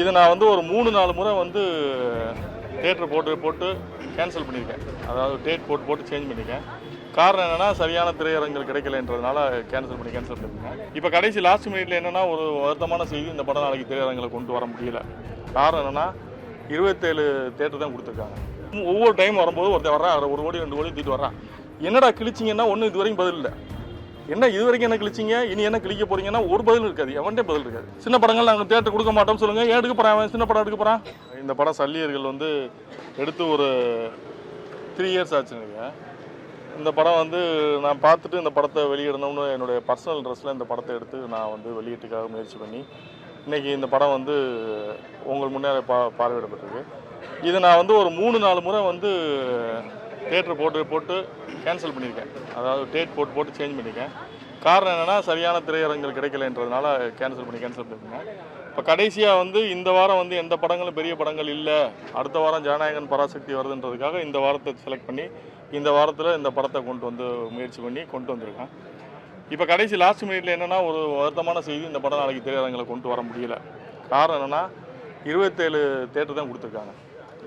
இது நான் வந்து ஒரு 3-4 முறை வந்து தேட்டர் போட்டு கேன்சல் பண்ணியிருக்கேன். அதாவது டேட் போட்டு சேஞ்ச் பண்ணியிருக்கேன். காரணம் என்னென்னா சரியான திரையரங்குகள் கிடைக்கலன்றதுனால கேன்சல் பண்ணியிருக்கேன். இப்போ கடைசி லாஸ்ட் மினிட்ல என்னென்னா ஒரு வருத்தமான செய்தி, இந்த படம் நாளைக்கு திரையரங்களை கொண்டு வர முடியல. காரணம் என்னென்னா 27 தேட்டர் தான் கொடுத்துருக்காங்க. ஒவ்வொரு டைம் வரும்போது ஒருத்தர் வர்றான், 1 கோடி 2 கோடி தூக்கிட்டு வர்றான். என்னடா கிழிச்சிங்கன்னா ஒன்றும் இது வரைக்கும் பதில் இல்லை. என்ன இது வரைக்கும் என்ன கிழிச்சிங்க, இனி என்ன கிழிக்க போறீங்கன்னா ஒரு பதில் இருக்காது, எவன்டே பதில் இருக்காது. சின்ன படங்கள் நாங்கள் தேட்டர் கொடுக்க மாட்டோம்னு சொல்லுங்க, ஏன் எடுக்க போறான், சின்ன படம் எடுக்க போறான். இந்த படம் சல்லியர்கள் வந்து எடுத்து ஒரு 3 இயர்ஸ் ஆச்சுங்க. இந்த படம் வந்து நான் பார்த்துட்டு இந்த படத்தை வெளியிடணும்னு என்னுடைய பர்சனல் ட்ரெஸ்ஸில் இந்த படத்தை எடுத்து நான் வந்து வெளியீட்டுக்காக முயற்சி பண்ணி இன்றைக்கி இந்த படம் வந்து உங்கள் முன்னே பார்வையிடப்பட்டிருக்கு. இது நான் வந்து ஒரு 3-4 முறை வந்து தேட்டர் போட்டு கேன்சல் பண்ணியிருக்கேன். அதாவது டேட் போட்டு சேஞ்ச் பண்ணியிருக்கேன். காரணம் என்னென்னா சரியான திரையரங்குகள் கிடைக்கலன்றதுனால கேன்சல் பண்ணியிருக்கேன். இப்போ கடைசியாக வந்து இந்த வாரம் வந்து எந்த படங்களும் பெரிய படங்கள் இல்லை, அடுத்த வாரம் ஜனநாயகன் பராசக்தி வருதுன்றதுக்காக இந்த வாரத்தை செலக்ட் பண்ணி இந்த வாரத்தில் இந்த படத்தை முயற்சி பண்ணி கொண்டு வந்திருக்கேன். இப்போ கடைசி லாஸ்ட் மினிட்ல என்னென்னா ஒரு வருத்தமான செய்தி, இந்த படம் நாளைக்கு திரையரங்களை கொண்டு வர முடியல. காரணம் என்னென்னா 27 தேட்டர் தான் கொடுத்துருக்காங்க.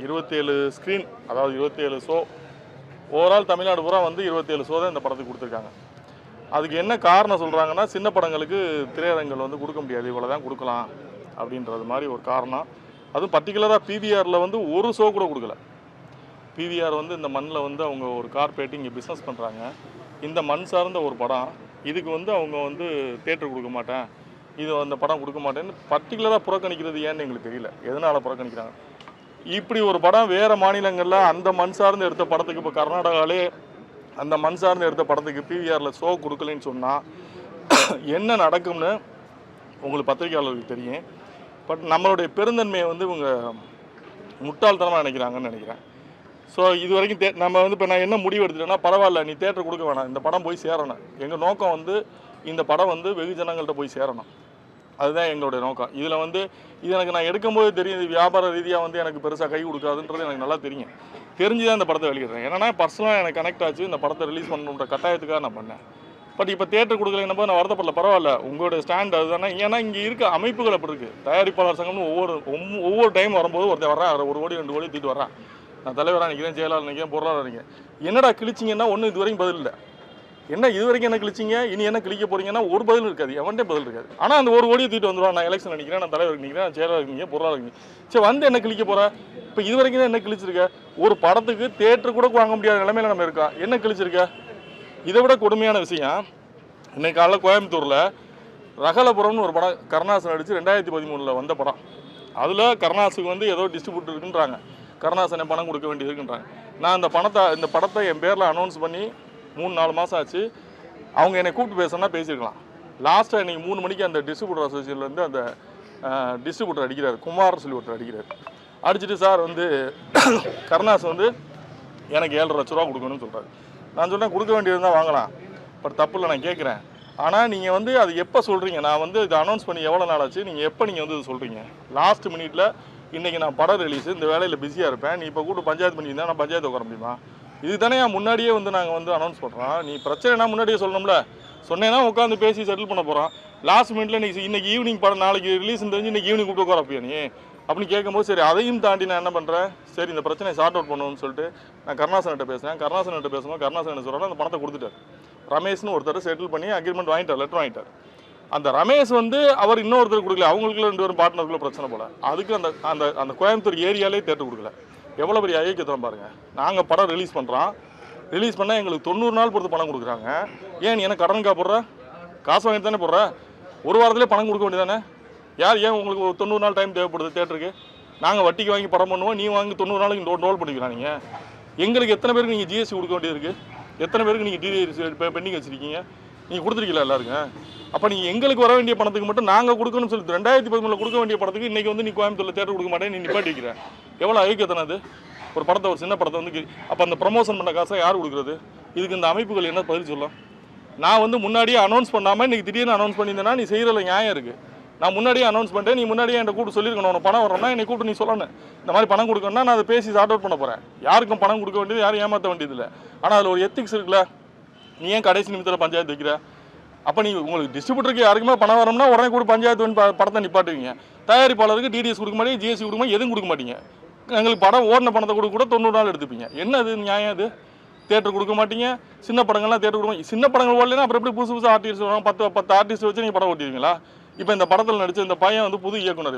27 ஸ்க்ரீன், அதாவது 27 ஷோ. ஓவரால் தமிழ்நாடு பூரா வந்து 27 ஷோ தான் இந்த படத்துக்கு கொடுத்துருக்காங்க. அதுக்கு என்ன காரணம் சொல்கிறாங்கன்னா, சின்ன படங்களுக்கு திரையரங்குகள் வந்து கொடுக்க முடியாது, இவ்வளோ தான் கொடுக்கலாம் அப்படின்றது மாதிரி ஒரு காரணம். அதுவும் பர்டிகுலராக பிவிஆரில் வந்து ஒரு ஷோ கூட கொடுக்கல. பிவிஆர் வந்து இந்த மண்ணில் வந்து அவங்க ஒரு கார்பரேட் இங்கே பிஸ்னஸ் பண்ணுறாங்க. இந்த மண் சார்ந்த ஒரு படம், இதுக்கு வந்து அவங்க வந்து தேட்டர் கொடுக்க மாட்டேன், இது அந்த படம் கொடுக்க மாட்டேன்னு பர்டிகுலராக புறக்கணிக்கிறது ஏன்னு எங்களுக்கு தெரியல. எதனால் புறக்கணிக்கிறாங்க? இப்படி ஒரு படம் வேறு மாநிலங்களில் அந்த மண் சார்ந்து எடுத்த படத்துக்கு, இப்போ கர்நாடகாவிலே அந்த மண் சார்ந்து எடுத்த படத்துக்கு பிவிஆரில் ஷோ கொடுக்கலன்னு சொன்னால் என்ன நடக்கும்னு உங்களுக்கு பத்திரிகையாளர்களுக்கு தெரியும். பட் நம்மளுடைய பெருந்தன்மையை வந்து இவங்க முட்டாள்தனமாக நினைக்கிறாங்கன்னு நினைக்கிறேன். ஸோ இது வரைக்கும் நம்ம வந்து இப்போ நான் என்ன முடிவு எடுத்துட்டேன்னா, பரவாயில்ல நீ தேட்டர் கொடுக்க வேணாம், இந்த படம் போய் சேரணும். எங்கள் நோக்கம் வந்து இந்த படம் வந்து வெகுஜனங்கள்கிட்ட போய் சேரணும், அதுதான் எங்களுடைய நோக்கம். இதில் வந்து இது எனக்கு நான் எடுக்கும்போது தெரியும், இது வியாபார ரீதியாக வந்து எனக்கு பெருசாக கை கொடுக்காதுன்றது எனக்கு நல்லா தெரியும். தெரிஞ்சு தான் இந்த படத்தை வெளியிடுறேன். ஏன்னா பர்சனலாக எனக்கு கனெக்ட் ஆச்சு, இந்த படத்தை ரிலீஸ் பண்ணணுன்ற கட்டாயத்துக்காக நான் பண்ணேன். பட் இப்போ தேட்டர் கொடுக்கல என்னப்போ நான் வருத்தப்படல, பரவாயில்ல உங்களுடைய ஸ்டாண்ட் அதுதானே. ஏன்னா இங்கே இருக்க அமைப்புகள் அப்படி இருக்குது. தயாரிப்பாளர் சங்கம்னு ஒவ்வொரு டைம் வரும்போது ஒருத்தர் வர்றான், 1 கோடி 2 கோடி தூக்கிட்டு வர்றான். நான் தலைவராக நிற்கிறேன், செயலாளர் நிற்கிறேன், பொருளாளர் நிற்கிறேன். என்னடா கிழிச்சிங்கன்னா ஒன்றும் இது வரைக்கும் பதில் இல்லை. என்ன இது வரைக்கும் என்ன கிழிச்சிங்க, இனி என்ன கிழிக்க போறீங்கன்னா ஒரு பதில் இருக்காது, எவன்டே பதில் இருக்காது. ஆனால் அந்த 1 கோடியை தூக்கிட்டு வந்துடுவான். நான் எலெக்ஷன் நிற்கிறேன், நான் தலைவர் நிற்கிறேன், நான் செயலாளர் நிற்கிறேன், பொருளாளர் நிற்கிறேன். சரி வந்து என்ன கிழிக்க போகிற? இப்போ இது வரைக்கும் தான் என்ன கிழிச்சிருக்க? ஒரு படத்துக்கு தேட்டர் கூட வாங்க முடியாத நிலைமையில நம்ம இருக்கோம். என்ன கிழிச்சிருக்க? இதை விட கொடுமையான விஷயம், இன்னைக்கு காலைல கோயம்புத்தூரில் ரகலபுரம்னு ஒரு படம் கருணாசன் அடித்து 2013 வந்த படம். அதில் கருணாசுக்கு வந்து ஏதோ டிஸ்ட்ரிபியூட்டர் இருக்குன்றாங்க, கருணாசனை பணம் கொடுக்க வேண்டியது இருக்குன்றாங்க. நான் இந்த படத்தை என் பேரில் அனௌன்ஸ் பண்ணி 3-4 மாதம் ஆச்சு. அவங்க என்னை கூப்பிட்டு பேசணும்னா பேசியிருக்கலாம். லாஸ்ட்டாக இன்றைக்கி 3 மணிக்கு அந்த டிஸ்ட்ரிபியூட்டர் அசோசியேஷன்லேருந்து அந்த டிஸ்ட்ரிபியூட்டர் அடிக்கிறார், குமார் சொல்லி ஒருத்தர் அடிக்கிறார். அடிச்சுட்டு சார் வந்து கருணாஸ் வந்து எனக்கு 7.5 லட்ச ரூபா கொடுக்கணும்னு சொல்கிறார். நான் சொன்னேன் கொடுக்க வேண்டியது தான் வாங்கலாம், பட் தப்பு இல்லை, நான் கேட்குறேன். ஆனால் நீங்கள் வந்து அது எப்போ சொல்கிறீங்க? நான் வந்து இதை அனௌன்ஸ் பண்ணி எவ்வளோ நாள் ஆச்சு, நீங்கள் எப்போ நீங்கள் வந்து இது சொல்கிறீங்க? லாஸ்ட் மினிட்ல இன்றைக்கி நான் படம் ரிலீஸு, இந்த வேலையில் பிஸியாக இருப்பேன், நீ இப்போ கூட பஞ்சாயத்து பண்ணியிருந்தா நான் பஞ்சாயத்து உட்கார முடியுமா? இது தானே முன்னாடியே வந்து நாங்கள் வந்து அனௌன்ஸ் பண்ணுறோம். நீ பிரச்சனைனா முன்னாடியே சொல்லணும்ல. சொன்னேன்னா உட்காந்து பேசி செட்டில் பண்ண போகிறோம். லாஸ்ட் மினிட்ல இன்னைக்கு ஈவினிங் படம் நாளைக்கு ரிலீஸ் தெரிஞ்சு இன்றைக்கி ஈவினிங் கூப்பிட்டு உட்காரப்பியா நீ அப்படின்னு கேட்கும்போது, சரி அதையும் தாண்டி நான் என்ன பண்ணுறேன், சரி இந்த பிரச்சனையை சார்ட் அவுட் பண்ணணும்னு சொல்லிட்டு நான் கருணாசன்கிட்ட பேசுகிறேன். கருணாசன்கிட்ட பேசும்போது கருணாசன் என்ன சொல்கிறாரு, அந்த பணத்தை கொடுத்துட்டார். ரமேஷ்னு ஒருத்தர் செட்டில் பண்ணி அக்ரிமெண்ட் வாங்கிட்டார், லெட்டர் வாங்கிட்டார். அந்த ரமேஷ் வந்து அவர் இன்னொருத்தர் கொடுக்கல, அவங்களுக்குள்ள 2 பேரும் பார்ட்னருக்குள்ள பிரச்சனை போல. அதுக்கு அந்த அந்த அந்த கோயம்புத்தூர் ஏரியாலே தேட்டர் கொடுக்கல. எவ்வளோ பெரிய ஐக்கியத்தனம் பாருங்கள். நாங்கள் படம் ரிலீஸ் பண்ணுறோம், ரிலீஸ் பண்ணால் எங்களுக்கு 90 நாள் பொறுத்து பணம் கொடுக்குறாங்க. ஏன் நீ என்ன கடனுக்கா போடுற? காசு வாங்கிட்டு தானே போடுற? ஒரு வாரத்திலே பணம் கொடுக்க வேண்டியதானே? ஏன் உங்களுக்கு 90 நாள் டைம் தேவைப்படுது தேட்டருக்கு? நாங்கள் வட்டிக்கு வாங்கி படம் பண்ணுவோம், நீ வாங்கி 90 நாளைக்கு ரோல் பண்ணிக்கலாம். நீங்கள் எங்களுக்கு எத்தனை பேருக்கு நீங்கள் ஜிஎஸ்டி கொடுக்க வேண்டியது இருக்குது? எத்தனை பேருக்கு நீங்கள் டிடிஎஸ் பெண்டிங் வச்சுருக்கீங்க? நீங்கள் கொடுத்துருக்கீங்களா எல்லாருக்கும்? அப்போ நீங்கள் எங்களுக்கு வர வேண்டிய பணத்துக்கு மட்டும் நாங்கள் கொடுக்கணும்னு சொல்லி 2013 கொடுக்க வேண்டிய படத்துக்கு இன்றைக்கி வந்து நீ கோயம்புத்தூரில் தேட்டர் கொடுக்க மாட்டேன், நீ நிப்பாட்டி வைக்கிறேன். எவ்வளோ ஐக்கியத்தனை அது? ஒரு படத்தை, ஒரு சின்ன படத்தை வந்து அப்போ அந்த ப்ரமோஷன் பண்ண காசை யார் கொடுக்குறது? இதுக்கு இந்த அமைப்புகள் என்ன பதில் சொல்லலாம்? நான் வந்து முன்னாடியே அனௌன்ஸ் பண்ணாமல் இன்றைக்கி திடீர்னு அனௌன்ஸ் பண்ணியிருந்தேன்னா நீ செய்கிறதில்ல நியாயம் இருக்குது. நான் முன்னாடியே அனௌன்ஸ் பண்ணிட்டேன், நீ முன்னாடியே என்கிட்ட கூப்பிட்டு சொல்லியிருக்கணும், உனக்கு பணம் வரணும்னா என்னை கூப்பிட்டு நீ சொல்லணும், இந்த மாதிரி பணம் கொடுக்கணும்னா நான் அதை பேசி சார்ட் அவுட் பண்ண போகிறேன். யாருக்கும் பணம் கொடுக்க வேண்டியது, யாரும் ஏமாற்ற வேண்டியதில்லை. ஆனால் அதில் ஒரு எத்திக்ஸ் இருக்குல்ல. நீ ஏன் கடைசி நிமிஷத்தில் பஞ்சாயத்து வைக்கிற? அப்போ நீங்கள் உங்களுக்கு டிஸ்ட்ரிபியூட்டருக்கு யாருக்குமே பணம் வரணும்னா உடனே கூட பஞ்சாயத்து வந்து படத்தை நிப்பாட்டுவீங்க. தயாரிப்பாளருக்கு டிடிஎஸ் கொடுக்க மாட்டீங்க, ஜிஎஸ்டி கொடுக்க மாட்டீங்க, எதுவும் கொடுக்க மாட்டீங்க. எங்களுக்கு படம் ஓடின பணத்தை கூட 90 நாள் எடுத்துப்பீங்க. என்ன அது நியாயம்? அது தேட்டர் கொடுக்க மாட்டீங்க, சின்ன படங்கள்லாம் தேட்டர் கொடுக்க சின்ன படங்கள் ஓடலைன்னா அப்புறம் எப்படி புதுசு ஆர்டிஸ்ட் வராங்க? 10 ஆர்டிஸ்ட் வச்சு நீங்கள் படம் ஓட்டிடுவீங்களா? இப்போ இந்த படத்தில் நடித்த இந்த பையன் வந்து புது இயக்குனர்.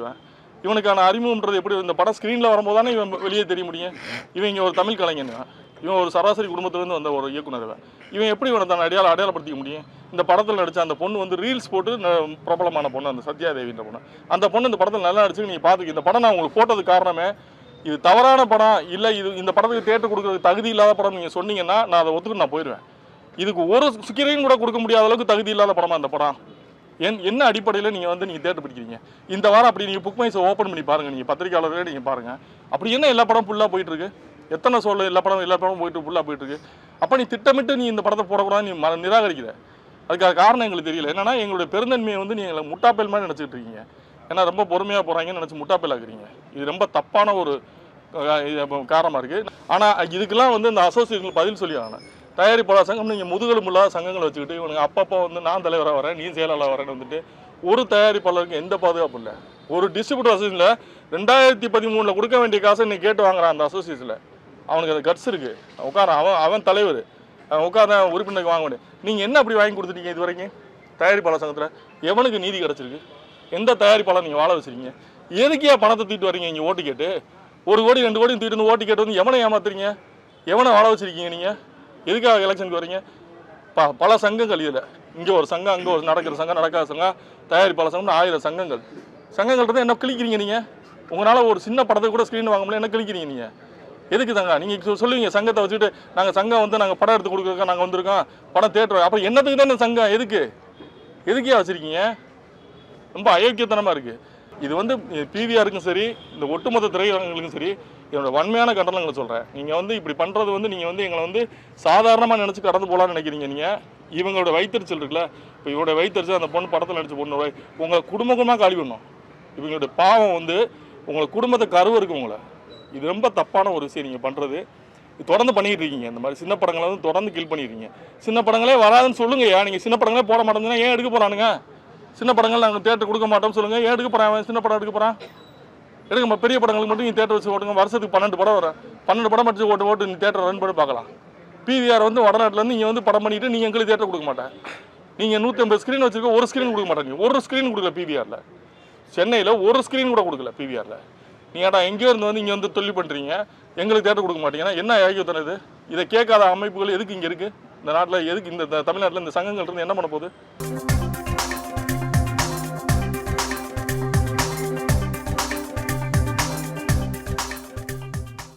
இவனுக்கான அறிமுகம்ன்றது எப்படி? இந்த படம் ஸ்க்ரீனில் வரும்போது தானே இவன் வெளியே தெரிய முடியும். இவன் இங்கே ஒரு தமிழ் கலைஞன், இவன் ஒரு சராசரி குடும்பத்திலேருந்து வந்த ஒரு இயக்குனர். இவன் எப்படி இவனை தன் அடையாளப்படுத்திக்க முடியும்? இந்த படத்தில் நடித்த அந்த பொண்ணு வந்து ரீல்ஸ் போட்டு பிரபலமான பொண்ணு, அந்த சத்யாதேவின்ற பொண்ணு. அந்த பொண்ணு இந்த படத்தில் நல்லா நடிச்சு நீங்கள் பார்த்துக்க. இந்த படம் நான் உங்களுக்கு போட்டது காரணமே இது தவறான படம் இல்லை, இந்த படத்துக்கு தேட்டர் கொடுக்குறதுக்கு தகுதி இல்லாத படம் நீங்கள் சொன்னீங்கன்னா நான் அதை ஒத்துக்கு நான் போயிடுவேன். இதுக்கு ஒரு ஸ்கிரீன் கூட கொடுக்க முடியாத அளவுக்கு தகுதி இல்லாத படமா இந்த படம்? என்ன அடிப்படையில் நீங்கள் தேட்டர் பிடிக்கிறீங்க? இந்த வாரம் அப்படி நீங்கள் புக் மைஸை ஓப்பன் பண்ணி பாருங்கள், நீங்கள் பத்திரிகையாளர்களே நீங்கள் பாருங்கள். அப்படி என்ன எல்லா படம் ஃபுல்லாக போயிட்டுருக்கு? எத்தனை சொல்ல எல்லா படம் போயிட்டு ஃபுல்லாக போயிட்டுருக்கு. அப்போ நீ திட்டமிட்டு நீ இந்த படத்தை போடக்கூடாது நீ நிராகரிக்கிற. அதுக்கான காரணம் எங்களுக்கு தெரியல. என்னன்னா எங்களுடைய பெருந்தன்மையை நீ எங்களை முட்டாப்பேல் மாதிரி நினச்சிட்டு இருக்கீங்க. ஏன்னா ரொம்ப பொறுமையாக போகிறாங்கன்னு நினச்சி முட்டாப்பேல் ஆக்குறீங்க. இது ரொம்ப தப்பான ஒரு காரணமாக இருக்குது. ஆனால் இதுக்கெல்லாம் இந்த அசோசியேஷன் பதில் சொல்லி ஆகணும். தயாரிப்பாளர் சங்கம் நீங்கள் முதுகெலும்பு இல்லாத சங்கங்களை வச்சுக்கிட்டு இவனுங்க அப்பப்போ நான் தலைவராக வரேன், நீ செயலாளர் வரேன்னு ஒரு தயாரிப்பாளருக்கு எந்த பாதுகாப்பு இல்லை. ஒரு டிஸ்ட்ரிபியூட்டர் அசோசியேஷனில் 2013 கொடுக்க வேண்டிய காசை நீ கேட்டு வாங்குறான். அந்த அசோசியேஷனில் அவனுக்கு அது கட்ஸ் இருக்குது. அவன் தலைவர், உட்கார உறுப்பினருக்கு வாங்க வேண்டிய. நீங்கள் என்ன அப்படி வாங்கி கொடுத்துட்டீங்க இது வரைக்கும்? தயாரிப்பாளர் சங்கத்தில் எவனுக்கு நீதி கிடச்சிருக்கு? எந்த தயாரிப்பாளர் நீங்கள் வாழ வச்சுருக்கீங்க? எதுக்கே பணத்தை தூக்கிட்டு வரீங்க இங்கே ஓட்டு கேட்டு? 1 கோடி 2 கோடி தூக்கிட்டு ஓட்டு கேட்டு எவனை ஏமாத்துறீங்க? எவனை வாழ வச்சுருக்கீங்க நீங்கள்? எதுக்காக எலெக்ஷனுக்கு வரீங்க? பல சங்கங்கள் இதில், இங்கே ஒரு சங்கம், அங்கே ஒரு நடக்கிற சங்கம், நடக்காத சங்கம், தயாரிப்பாளர் சங்கம்னு 1000 சங்கங்கள்ன்றது என்ன கிழிக்கிறீங்க நீங்கள்? உங்களால் ஒரு சின்ன படத்தை கூட ஸ்க்ரீன் வாங்க முடியல, என்ன கிழிக்கிறீங்க நீங்கள்? எதுக்கு தாங்க நீங்கள் சொல்லுவீங்க சங்கத்தை வச்சுட்டு நாங்கள் சங்கம் நாங்கள் படம் எடுத்து கொடுக்குறோம், நாங்கள் வந்திருக்கோம் படம் தேட்டர். அப்புறம் என்னத்துக்கு தானே சங்கம்? எதுக்கே வச்சுருக்கீங்க? ரொம்ப அயோக்கியத்தனமாக இருக்குது. இது பிவிஆருக்கும் சரி, இந்த ஒட்டுமொத்த திரையரங்குகளுக்கும் சரி, என்னோட வன்மையான கண்டனங்களை சொல்கிறேன். நீங்கள் இப்படி பண்ணுறது நீங்கள் எங்களை சாதாரணமாக நினச்சி கடந்து போகலான்னு நினைக்கிறீங்க. நீங்கள் இவங்களோட வைத்தறிச்சல் இருக்குல்ல, இப்போ இவங்களோட வைத்தறிச்சல் அந்த பொண்ணு படத்தில் நடிச்ச பொண்ணு உங்கள் குடும்பமாக காலி பண்ணணும். இவங்களுடைய பாவம் உங்களை குடும்பத்தை கருவு இருக்கு உங்களை. இது ரொம்ப தப்பான ஒரு விஷயம் நீங்கள் பண்ணுறது. தொடர்ந்து பண்ணிக்கிட்டு இருக்கீங்க. இந்த மாதிரி சின்ன படங்களை தொடர்ந்து கில் பண்ணிடுறீங்க. சின்ன படங்களே வராதுன்னு சொல்லுங்கய்யா. நீங்கள் சின்ன படங்களே போட மாட்டேங்குதுன்னா ஏன் எடுக்க போகிறானுங்க? சின்ன படங்கள் நாங்கள் தேட்டர் கொடுக்க மாட்டோம்னு சொல்லுங்கள். ஏன் எடுக்க போகிறேன்? சின்ன படம் எடுக்க போகிறேன்? எடுக்க பெரிய படங்களுக்கு மட்டும் நீங்கள் தேட்டர் வச்சு ஓட்டுங்க. வருஷத்துக்கு 12 படம் வரும். 12 படம் வச்சு ஓட்டு நீ தேட்டர் ரன் பண்ணி பார்க்கலாம். பிவிஆர் வடநாட்டிலேருந்து நீங்கள் படம் பண்ணிவிட்டு நீங்கள் எங்களுக்கு தேட்டர் கொடுக்க மாட்டேன். நீங்கள் 150 ஸ்க்ரீன் வச்சுருக்க, ஒரு ஸ்க்ரீன் கொடுக்க மாட்டேங்க. ஒரு ஸ்க்ரீன் கொடுக்கல பிவிஆரில். சென்னையில் ஒரு ஸ்க்ரீன் கூட கொடுக்கல பிவிஆரில். நீங்கள் எங்கேயோ இருந்து இங்கே தொழில் பண்ணுறீங்க, எங்களுக்கு தேட்டர் கொடுக்க மாட்டீங்கன்னா என்ன ஏகியத்தனம் இது? இதை கேட்காத அமைப்புகள் எதுக்கு இங்கே இருக்குது? இந்த நாட்டில் எதுக்கு இந்த தமிழ்நாட்டில் இந்த சங்கங்கள் இருந்து என்ன பண்ண போகுது?